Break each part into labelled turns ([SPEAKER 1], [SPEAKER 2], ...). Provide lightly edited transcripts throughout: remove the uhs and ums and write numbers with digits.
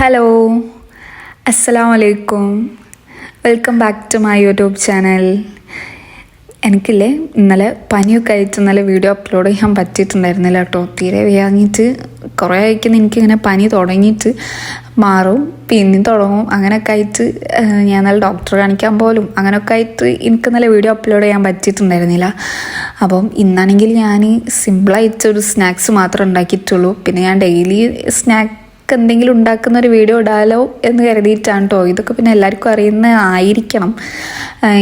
[SPEAKER 1] Hello, അസ്സലാമു അലൈക്കും. Welcome back to my YouTube channel. എനിക്കില്ലേ ഇന്നലെ പനിയൊക്കെ ആയിട്ട് ഇന്നലെ വീഡിയോ അപ്ലോഡ് ചെയ്യാൻ പറ്റിയിട്ടുണ്ടായിരുന്നില്ല കേട്ടോ. തീരെ വാങ്ങിയിട്ട് കുറേ ആയിരിക്കുന്ന എനിക്കിങ്ങനെ പനി തുടങ്ങിയിട്ട് മാറും പിന്നെയും തുടങ്ങും. അങ്ങനെയൊക്കെ ആയിട്ട് ഞാൻ നല്ല ഡോക്ടറെ കാണിക്കാൻ പോലും അങ്ങനെയൊക്കെ ആയിട്ട് എനിക്ക് നല്ല വീഡിയോ അപ്ലോഡ് ചെയ്യാൻ പറ്റിയിട്ടുണ്ടായിരുന്നില്ല. അപ്പം ഇന്നാണെങ്കിൽ ഞാൻ സിമ്പിളായിട്ടൊരു സ്നാക്സ് മാത്രമേ ഉണ്ടാക്കിയിട്ടുള്ളൂ. പിന്നെ ഞാൻ ഡെയിലി എന്തെങ്കിലും ഉണ്ടാക്കുന്ന ഒരു വീഡിയോ ഇടാലോ എന്ന് കരുതിയിട്ടാണ് കേട്ടോ. ഇതൊക്കെ പിന്നെ എല്ലാവർക്കും അറിയുന്ന ആയിരിക്കണം.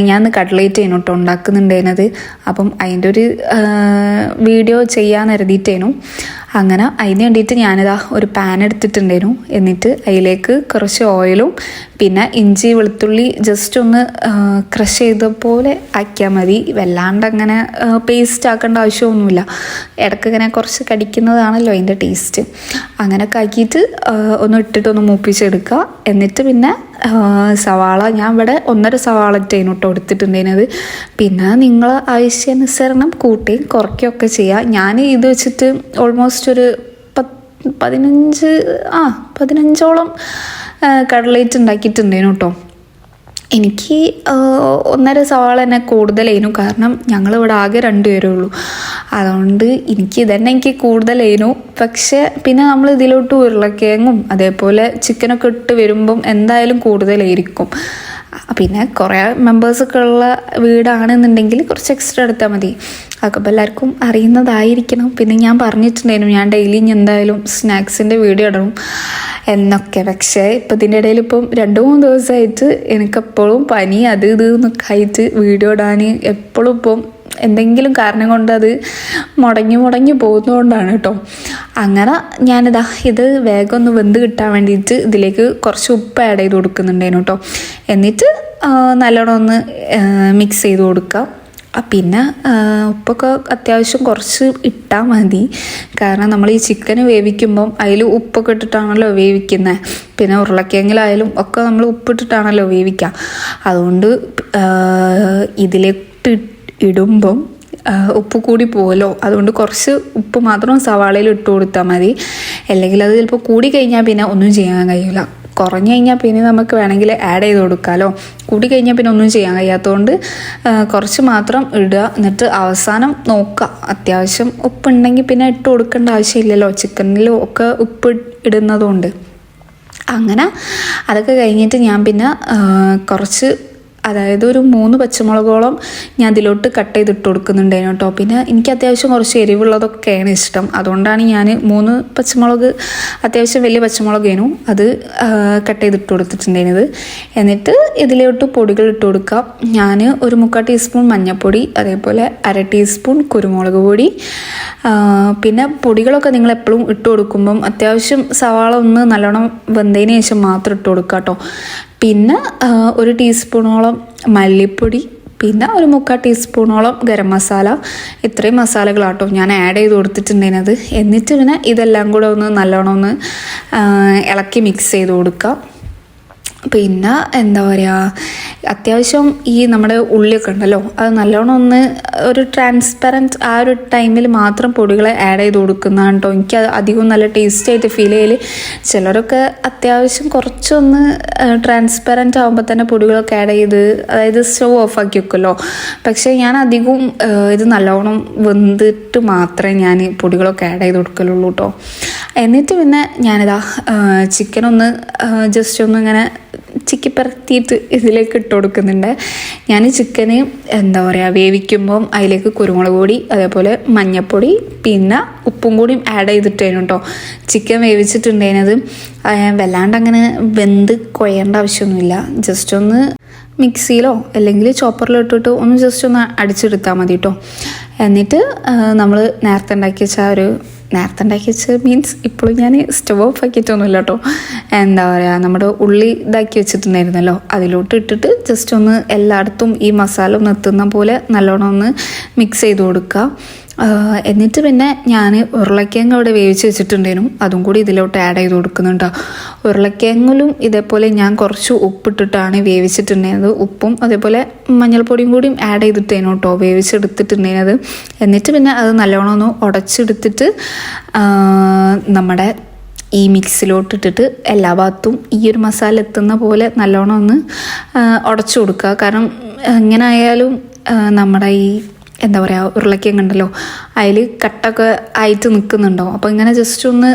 [SPEAKER 1] ഞാൻ കട്ട്ലേറ്റ് ചെയ്യുന്നു കേട്ടോ ഉണ്ടാക്കുന്നുണ്ടേനത്. അപ്പം അതിൻ്റെ ഒരു വീഡിയോ ചെയ്യാൻ കരുതിയിട്ടേനു. അങ്ങനെ അതിന് വേണ്ടിയിട്ട് ഞാനിതാ ഒരു പാൻ എടുത്തിട്ടുണ്ടായിരുന്നു. എന്നിട്ട് അതിലേക്ക് കുറച്ച് ഓയിലും പിന്നെ ഇഞ്ചി വെളുത്തുള്ളി ജസ്റ്റ് ഒന്ന് ക്രഷ് ചെയ്ത പോലെ ആക്കിയാൽ മതി. വല്ലാണ്ട് അങ്ങനെ പേസ്റ്റ് ആക്കേണ്ട ആവശ്യമൊന്നുമില്ല. ഇടയ്ക്ക് ഇങ്ങനെ കുറച്ച് കടിക്കുന്നതാണല്ലോ അതിൻ്റെ ടേസ്റ്റ്. അങ്ങനെയൊക്കെ ആക്കിയിട്ട് ഒന്ന് ഇട്ടിട്ടൊന്ന് മൂപ്പിച്ചെടുക്കുക. എന്നിട്ട് പിന്നെ സവാള ഞാൻ ഇവിടെ 1.5 സവാള ഇട്ടേനു കേട്ടോ എടുത്തിട്ടുണ്ടേനത്. പിന്നെ നിങ്ങൾ ആവശ്യാനുസരണം കൂട്ടുകയും കുറയ്ക്കുകയൊക്കെ ചെയ്യുക. ഞാൻ ഇത് വെച്ചിട്ട് ഓൾമോസ്റ്റ് ഒരു 15ഓളം കട്ട്ലേറ്റ് ഉണ്ടാക്കിയിട്ടുണ്ടേനു കേട്ടോ. എനിക്ക് 1.5 സവാള തന്നെ കൂടുതലായിരുന്നു. കാരണം ഞങ്ങളിവിടെ ആകെ 2 പേരേ ഉള്ളൂ. അതുകൊണ്ട് എനിക്ക് കൂടുതലായിരുന്നു. പക്ഷേ പിന്നെ നമ്മൾ ഇതിലോട്ട് ഉരുളക്കിഴങ്ങും അതേപോലെ ചിക്കനൊക്കെ ഇട്ട് വരുമ്പം എന്തായാലും കൂടുതലായിരിക്കും. പിന്നെ കുറേ മെമ്പേഴ്സൊക്കെ ഉള്ള വീടാണെന്നുണ്ടെങ്കിൽ കുറച്ച് എക്സ്ട്രാ എടുത്താൽ മതി. അതൊക്കെ എല്ലാവർക്കും അറിയുന്നതായിരിക്കണം. പിന്നെ ഞാൻ പറഞ്ഞിട്ടുണ്ടായിരുന്നു ഞാൻ ഡെയിലി എന്തായാലും സ്നാക്സിൻ്റെ വീഡിയോ ഇടണം എന്നൊക്കെ. പക്ഷേ ഇപ്പം ഇതിൻ്റെ ഇടയിൽ ഇപ്പം 2-3 ദിവസമായിട്ട് എനിക്കെപ്പോഴും പനി അത് ഇത് എന്നൊക്കെ ആയിട്ട് വീഡിയോ ഇടാൻ എപ്പോഴും ഇപ്പം എന്തെങ്കിലും കാരണം കൊണ്ട് അത് മുടങ്ങി പോകുന്നതുകൊണ്ടാണ് കേട്ടോ. അങ്ങനെ ഞാനിതാ ഇത് വേഗം ഒന്ന് വെന്ത് കിട്ടാൻ വേണ്ടിയിട്ട് ഇതിലേക്ക് കുറച്ച് ഉപ്പ് ആഡ് ചെയ്ത് കൊടുക്കുന്നുണ്ടേനു കേട്ടോ. എന്നിട്ട് നല്ലോണം ഒന്ന് മിക്സ് ചെയ്ത് കൊടുക്കാം. പിന്നെ ഉപ്പൊക്കെ അത്യാവശ്യം കുറച്ച് ഇട്ടാൽ മതി. കാരണം നമ്മൾ ഈ ചിക്കന് വേവിക്കുമ്പം അതിൽ ഉപ്പൊക്കെ ഇട്ടിട്ടാണല്ലോ വേവിക്കുന്നത്. പിന്നെ ഉരുളക്കിഴങ്ങിലായാലും ഒക്കെ നമ്മൾ ഉപ്പിട്ടിട്ടാണല്ലോ വേവിക്കുക. അതുകൊണ്ട് ഇതിലേക്ക് ഇടുമ്പം ഉപ്പ് കൂടി പോകല്ലോ. അതുകൊണ്ട് കുറച്ച് ഉപ്പ് മാത്രം സവാളയിൽ ഇട്ട് കൊടുത്താൽ മതി. അല്ലെങ്കിൽ അത് ചിലപ്പോൾ കൂടി കഴിഞ്ഞാൽ പിന്നെ ഒന്നും ചെയ്യാൻ കഴിയില്ല. കുറഞ്ഞു കഴിഞ്ഞാൽ പിന്നെ നമുക്ക് വേണമെങ്കിൽ ആഡ് ചെയ്ത് കൊടുക്കാമല്ലോ. കൂടി കഴിഞ്ഞാൽ പിന്നെ ഒന്നും ചെയ്യാൻ കഴിയാത്തതുകൊണ്ട് കുറച്ച് മാത്രം ഇടുക. എന്നിട്ട് അവസാനം നോക്കുക. അത്യാവശ്യം ഉപ്പുണ്ടെങ്കിൽ പിന്നെ ഇട്ട് കൊടുക്കേണ്ട ആവശ്യമില്ലല്ലോ. ചിക്കനിലും ഒക്കെ ഉപ്പ് ഇടുന്നതുകൊണ്ട്. അങ്ങനെ അതൊക്കെ കഴിഞ്ഞിട്ട് ഞാൻ പിന്നെ കുറച്ച് അതായത് ഒരു 3 പച്ചമുളകോളം ഞാൻ അതിലോട്ട് കട്ട് ചെയ്തിട്ട് കൊടുക്കുന്നുണ്ടായിരുന്നു കേട്ടോ. പിന്നെ എനിക്ക് അത്യാവശ്യം കുറച്ച് എരിവുള്ളതൊക്കെയാണ് ഇഷ്ടം. അതുകൊണ്ടാണ് ഞാൻ 3 പച്ചമുളക് അത്യാവശ്യം വലിയ പച്ചമുളകേനു അത് കട്ട് ചെയ്തിട്ട് കൊടുത്തിട്ടുണ്ടായിരുന്നത്. എന്നിട്ട് ഇതിലോട്ട് പൊടികൾ ഇട്ട് കൊടുക്കാം. ഞാൻ ഒരു 3/4 ടീസ്പൂൺ മഞ്ഞൾപ്പൊടി, അതേപോലെ 1/2 ടീസ്പൂൺ കുരുമുളക് പൊടി. പിന്നെ പൊടികളൊക്കെ നിങ്ങൾ എപ്പോഴും ഇട്ട് കൊടുക്കുമ്പം അത്യാവശ്യം സവാള ഒന്ന് നല്ലോണം വെന്തതിന് ശേഷം മാത്രം ഇട്ട് കൊടുക്കുക കേട്ടോ. പിന്നെ 1 ടീസ്പൂണോളം മല്ലിപ്പൊടി, പിന്നെ ഒരു 3/4 ടീസ്പൂണോളം ഗരം മസാല. ഇത്രയും മസാലകളാട്ടോ ഞാൻ ആഡ് ചെയ്ത് കൊടുത്തിട്ടുണ്ടായിരുന്നത്. എന്നിട്ട് പിന്നെ ഇതെല്ലാം കൂടെ ഒന്ന് നല്ലോണം ഒന്ന് ഇളക്കി മിക്സ് ചെയ്ത് കൊടുക്കുക. പിന്നെ എന്താ പറയുക, അത്യാവശ്യം ഈ നമ്മുടെ ഉള്ളിയൊക്കെ ഉണ്ടല്ലോ അത് നല്ലോണം ഒന്ന് ഒരു ട്രാൻസ്പെറൻറ്റ് ആ ഒരു ടൈമിൽ മാത്രം പൊടികളെ ആഡ് ചെയ്ത് കൊടുക്കുന്നതാണ് കേട്ടോ. എനിക്ക് അധികം നല്ല ടേസ്റ്റ് ആയിട്ട് ഫീൽ ചെയ്യൽ. ചിലരൊക്കെ അത്യാവശ്യം കുറച്ചൊന്ന് ട്രാൻസ്പെറൻറ്റ് ആകുമ്പോൾ തന്നെ പൊടികളൊക്കെ ആഡ് ചെയ്ത് അതായത് സ്റ്റവ് ഓഫാക്കി വെക്കുമല്ലോ. പക്ഷേ ഞാൻ അധികവും ഇത് നല്ലോണം വെന്തിട്ട് മാത്രമേ ഞാൻ പൊടികളൊക്കെ ആഡ് ചെയ്ത് കൊടുക്കലുള്ളൂ കേട്ടോ. എന്നിട്ട് പിന്നെ ഞാനിതാ ചിക്കനൊന്ന് ജസ്റ്റ് ഒന്ന് ഇങ്ങനെ ചിക്കിപ്പരത്തിയിട്ട് ഇതിലേക്ക് ഇട്ട് കൊടുക്കുന്നുണ്ട്. ഞാൻ ചിക്കന് എന്താ പറയുക വേവിക്കുമ്പം അതിലേക്ക് കുരുമുളക് പൊടി, അതേപോലെ മഞ്ഞൾപ്പൊടി, പിന്നെ ഉപ്പും കൂടിയും ആഡ് ചെയ്തിട്ടായിരുന്നു കേട്ടോ ചിക്കൻ വേവിച്ചിട്ടുണ്ടായിരുന്നത്. വല്ലാണ്ട് അങ്ങനെ വെന്ത് കുഴയേണ്ട ആവശ്യമൊന്നുമില്ല. ജസ്റ്റ് ഒന്ന് മിക്സിയിലോ അല്ലെങ്കിൽ ചോപ്പറിലോ ഇട്ടിട്ട് ഒന്ന് ജസ്റ്റ് ഒന്ന് അടിച്ചെടുത്താൽ മതി കേട്ടോ. എന്നിട്ട് നമ്മൾ നേരത്തെ ഉണ്ടാക്കി വെച്ച മീൻസ് ഇപ്പോഴും ഞാൻ സ്റ്റവ് ഓഫ് ആക്കിയിട്ടൊന്നുമില്ല കേട്ടോ. എന്താ പറയുക, നമ്മുടെ ഉള്ളി ഇതാക്കി വെച്ചിട്ടുണ്ടായിരുന്നല്ലോ അതിലോട്ട് ഇട്ടിട്ട് ജസ്റ്റ് ഒന്ന് എല്ലായിടത്തും ഈ മസാല ഒന്ന് എത്തുന്ന പോലെ നല്ലോണം ഒന്ന് മിക്സ് ചെയ്ത് കൊടുക്കുക. എന്നിട്ട് പിന്നെ ഞാൻ ഉരുളക്കിഴങ്ങ് അവിടെ വേവിച്ച് വെച്ചിട്ടുണ്ടായിരുന്നു. അതും കൂടി ഇതിലോട്ട് ആഡ് ചെയ്ത് കൊടുക്കുന്നുണ്ടോ. ഉരുളക്കിഴങ്ങിലും ഇതേപോലെ ഞാൻ കുറച്ച് ഉപ്പിട്ടിട്ടാണ് വേവിച്ചിട്ടുണ്ടായിരുന്നത്. ഉപ്പും അതേപോലെ മഞ്ഞൾപ്പൊടിയും കൂടിയും ആഡ് ചെയ്തിട്ടായിരുന്നു കേട്ടോ വേവിച്ചെടുത്തിട്ടുണ്ടായിരുന്നത്. എന്നിട്ട് പിന്നെ അത് നല്ലോണം ഒന്ന് ഉടച്ചെടുത്തിട്ട് നമ്മുടെ ഈ മിക്സിലോട്ടിട്ടിട്ട് എല്ലാ ഭാഗത്തും ഈ ഒരു മസാല എത്തുന്ന പോലെ നല്ലോണം ഒന്ന് ഉടച്ചു കൊടുക്കുക. കാരണം എങ്ങനെ ആയാലും നമ്മുടെ ഈ എന്താ പറയുക ഉരുളക്കിഴങ്ങ് ഉണ്ടല്ലോ അതിൽ കട്ടൊക്കെ ആയിട്ട് നിൽക്കുന്നുണ്ടോ. അപ്പോൾ ഇങ്ങനെ ജസ്റ്റ് ഒന്ന്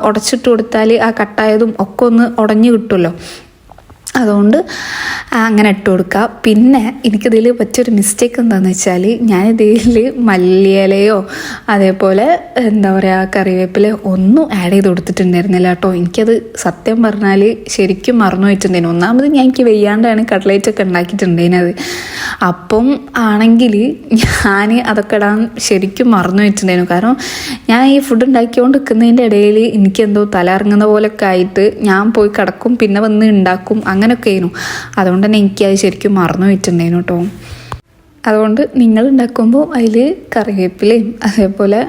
[SPEAKER 1] ഉടച്ചിട്ട് കൊടുത്താൽ ആ കട്ടായതും ഒക്കെ ഒന്ന് ഉടഞ്ഞു കിട്ടുമല്ലോ. അതുകൊണ്ട് അങ്ങനെ ഇട്ട് കൊടുക്കുക. പിന്നെ എനിക്കിതിൽ പറ്റിയൊരു മിസ്റ്റേക്ക് എന്താണെന്ന് വെച്ചാൽ ഞാനിതിൽ മല്ലിയിലയോ അതേപോലെ എന്താ പറയുക കറിവേപ്പില ഒന്നും ആഡ് ചെയ്ത് കൊടുത്തിട്ടുണ്ടായിരുന്നില്ല കേട്ടോ. എനിക്കത് സത്യം പറഞ്ഞാൽ ശരിക്കും മറന്നു പോയിട്ടുണ്ടായിരുന്നു. ഒന്നാമത് ഞാൻ എനിക്ക് വെയ്യാണ്ടാണ് കട്ട്ലേറ്റൊക്കെ ഉണ്ടാക്കിയിട്ടുണ്ടായിരുന്നത്. അപ്പം ആണെങ്കിൽ ഞാൻ അതൊക്കെ ഇടാൻ ശരിക്കും മറന്നു പോയിട്ടുണ്ടായിരുന്നു. കാരണം ഞാൻ ഈ ഫുഡ് ഉണ്ടാക്കിക്കൊണ്ട് നിൽക്കുന്നതിൻ്റെ ഇടയിൽ എനിക്കെന്തോ തല ഇറങ്ങുന്ന പോലെയൊക്കെ ആയിട്ട് ഞാൻ പോയി കിടക്കും, പിന്നെ വന്ന് ഉണ്ടാക്കും, അങ്ങനെയൊക്കെ ആയിരുന്നു. അതുകൊണ്ട് തന്നെ എനിക്കത് ശരിക്കും മറന്നു പോയിട്ടുണ്ടായിരുന്നു കേട്ടോ. അതുകൊണ്ട് നിങ്ങൾ ഉണ്ടാക്കുമ്പോൾ അതിൽ കറിവേപ്പിലയും അതേപോലെ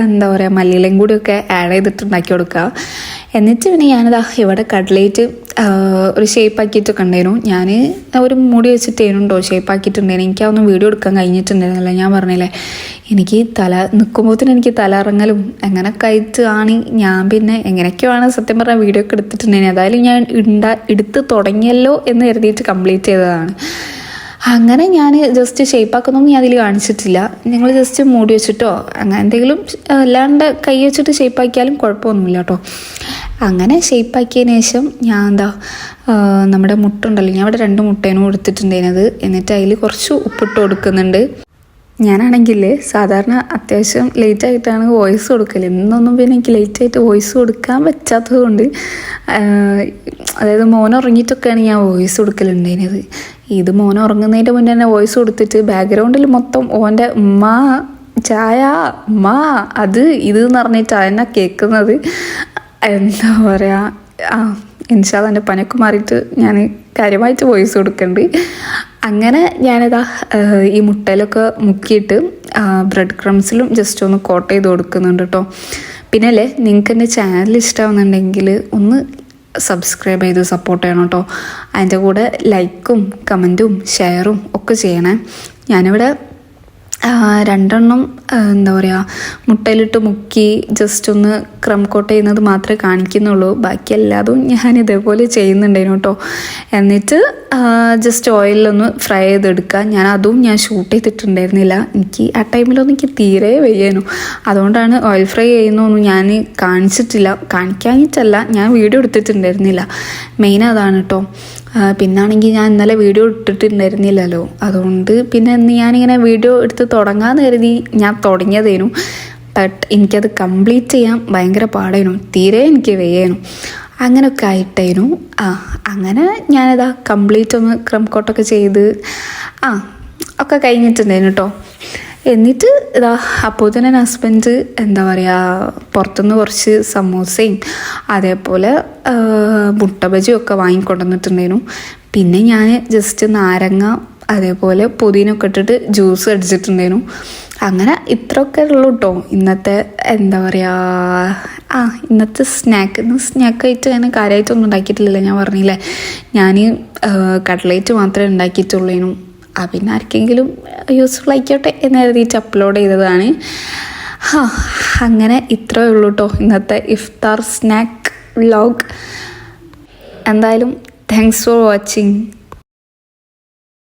[SPEAKER 1] എന്താ പറയുക മല്ലിയിലയും കൂടിയൊക്കെ ആഡ് ചെയ്തിട്ട് ഉണ്ടാക്കി കൊടുക്കുക. എന്നിട്ട് പിന്നെ ഞാനിതാ ഇവിടെ കട്ട്ലേറ്റ് ഒരു ഷേപ്പാക്കിയിട്ടൊക്കെ ഉണ്ടായിരുന്നു. ഞാൻ ഒരു മൂടി വെച്ചിട്ടേനുണ്ടോ ഷേപ്പാക്കിയിട്ടുണ്ടായിരുന്നു. എനിക്കതൊന്നും വീഡിയോ എടുക്കാൻ കഴിഞ്ഞിട്ടുണ്ടായിരുന്നില്ല. ഞാൻ പറഞ്ഞില്ലേ എനിക്ക് നിൽക്കുമ്പോഴത്തേനും എനിക്ക് തല ഇറങ്ങലും അങ്ങനെയൊക്കെ ആയിട്ട് ആണ് ഞാൻ പിന്നെ എങ്ങനെയൊക്കെയാണ് സത്യം പറഞ്ഞാൽ വീഡിയോ ഒക്കെ എടുത്തിട്ടുണ്ടായിരുന്നു. ഏതായാലും ഞാൻ എടുത്ത് തുടങ്ങിയല്ലോ എന്ന് കരുതിയിട്ട് കംപ്ലീറ്റ് ചെയ്തതാണ്. അങ്ങനെ ഞാൻ ജസ്റ്റ് ഷേപ്പാക്കുന്നൊന്നും ഞാൻ അതിൽ കാണിച്ചിട്ടില്ല. നിങ്ങൾ ജസ്റ്റ് മൂടി വെച്ചിട്ടോ അങ്ങനെ എന്തെങ്കിലും അല്ലാണ്ട് കൈ വെച്ചിട്ട് ഷേപ്പാക്കിയാലും കുഴപ്പമൊന്നുമില്ല കേട്ടോ. അങ്ങനെ ഷേപ്പാക്കിയതിന് ശേഷം ഞാൻ നമ്മുടെ മുട്ട ഉണ്ടല്ലോ, ഞാൻ ഇവിടെ 2 മുട്ടേനും കൊടുത്തിട്ടുണ്ടായിരുന്നത്. എന്നിട്ട് അതിൽ കുറച്ച് ഉപ്പിട്ട് കൊടുക്കുന്നുണ്ട്. ഞാനാണെങ്കിൽ സാധാരണ അത്യാവശ്യം ലേറ്റായിട്ടാണ് വോയിസ് കൊടുക്കൽ. ഇന്നൊന്നും പിന്നെ എനിക്ക് ലേറ്റായിട്ട് വോയിസ് കൊടുക്കാൻ പറ്റാത്തത് കൊണ്ട് അതായത് മോൻ ഉറങ്ങിയിട്ടൊക്കെയാണ് ഞാൻ വോയിസ് കൊടുക്കലുണ്ടായിരുന്നത്. ഇത് മോൻ ഉറങ്ങുന്നതിൻ്റെ മുന്നേ തന്നെ വോയിസ് കൊടുത്തിട്ട് ബാക്ക്ഗ്രൗണ്ടിൽ മൊത്തം ഓൻ്റെ ഉമ്മ ചായ ഉമ്മ അത് ഇത് എന്ന് പറഞ്ഞിട്ട് എന്നെ കേൾക്കുന്നത്. എന്താ പറയുക ഇൻഷാ അല്ലാഹ് എൻ്റെ പനിയൊക്കെ മാറിയിട്ട് ഞാൻ കാര്യമായിട്ട് വോയിസ് കൊടുക്കുന്നുണ്ട്. അങ്ങനെ ഞാനിതാ ഈ മുട്ടയിലൊക്കെ മുക്കിയിട്ട് ബ്രെഡ് ക്രംസിലും ജസ്റ്റ് ഒന്ന് കോട്ട് ചെയ്ത് കൊടുക്കുന്നുണ്ട് കേട്ടോ. പിന്നെ അല്ലേ നിങ്ങൾക്ക് എൻ്റെ ചാനൽ ഇഷ്ടമാവുന്നുണ്ടെങ്കിൽ ഒന്ന് സബ്സ്ക്രൈബ് ചെയ്ത് സപ്പോർട്ട് ചെയ്യണം കേട്ടോ. അതിൻ്റെ കൂടെ ലൈക്കും കമൻറ്റും ഷെയറും ഒക്കെ ചെയ്യണേ. ഞാനിവിടെ 2 എന്താ പറയുക മുട്ടയിലിട്ട് മുക്കി ജസ്റ്റ് ഒന്ന് ക്രം കോട്ട് ചെയ്യുന്നത് മാത്രമേ കാണിക്കുന്നുള്ളൂ. ബാക്കി എല്ലാതും ഞാൻ ഇതേപോലെ ചെയ്യുന്നുണ്ടായിരുന്നു കേട്ടോ. എന്നിട്ട് ജസ്റ്റ് ഓയിലൊന്ന് ഫ്രൈ ചെയ്തെടുക്കുക. ഞാൻ ഷൂട്ട് ചെയ്തിട്ടുണ്ടായിരുന്നില്ല. എനിക്ക് ആ ടൈമിലൊന്നും എനിക്ക് തീരെ വയ്യായിരുന്നു. അതുകൊണ്ടാണ് ഓയിൽ ഫ്രൈ ചെയ്യുന്നതൊന്നും ഞാൻ കാണിക്കാനിട്ടല്ല, ഞാൻ വീഡിയോ എടുത്തിട്ടുണ്ടായിരുന്നില്ല. മെയിൻ അതാണ് കേട്ടോ. പിന്നാണെങ്കിൽ ഞാൻ ഇന്നലെ വീഡിയോ ഇട്ടിട്ടുണ്ടായിരുന്നില്ലല്ലോ. അതുകൊണ്ട് പിന്നെ ഞാനിങ്ങനെ വീഡിയോ എടുത്ത് തുടങ്ങാമെന്ന് കരുതി ഞാൻ തുടങ്ങിയതേനു. ബട്ട് എനിക്കത് കംപ്ലീറ്റ് ചെയ്യാൻ ഭയങ്കര പാടായിരുന്നു. തീരെ എനിക്ക് വയ്യായിരുന്നു. അങ്ങനെയൊക്കെ ആയിട്ടായിരുന്നു. അങ്ങനെ ഞാനിതാ കംപ്ലീറ്റ് ഒന്ന് ക്രം കോട്ടൊക്കെ ചെയ്ത് ഒക്കെ കഴിഞ്ഞിട്ടുണ്ടായിരുന്നു കേട്ടോ. എന്നിട്ട് ഇതാ അപ്പോൾ തന്നെ ഹസ്ബൻഡ് എന്താ പറയുക പുറത്തുനിന്ന് കുറച്ച് സമൂസയും അതേപോലെ മുട്ട ബജിയും ഒക്കെ വാങ്ങിക്കൊണ്ടുവന്നിട്ടുണ്ടായിരുന്നു. പിന്നെ ഞാൻ ജസ്റ്റ് നാരങ്ങ അതേപോലെ പുതിനൊക്കെ ഇട്ടിട്ട് ജ്യൂസ് അടിച്ചിട്ടുണ്ടായിരുന്നു. അങ്ങനെ ഇത്രയൊക്കെ ഉള്ളൂ കേട്ടോ ഇന്നത്തെ എന്താ പറയുക ഇന്നത്തെ സ്നാക്കായിട്ട് ഞാൻ കാര്യമായിട്ടൊന്നും ഉണ്ടാക്കിയിട്ടില്ലല്ലോ. ഞാൻ പറഞ്ഞില്ലേ ഞാൻ കട്ട്ലേറ്റ് മാത്രമേ ഉണ്ടാക്കിയിട്ടുള്ളൂ. പിന്നെ ആർക്കെങ്കിലും യൂസ്ഫുൾ ആയിക്കോട്ടെ എന്ന് കരുതിയിട്ട് അപ്ലോഡ് ചെയ്തതാണ്. അങ്ങനെ ഇത്രയേ ഉള്ളൂ കേട്ടോ ഇന്നത്തെ ഇഫ്താർ സ്നാക്ക് വ്ലോഗ്. എന്തായാലും താങ്ക്സ് ഫോർ വാച്ചിങ്.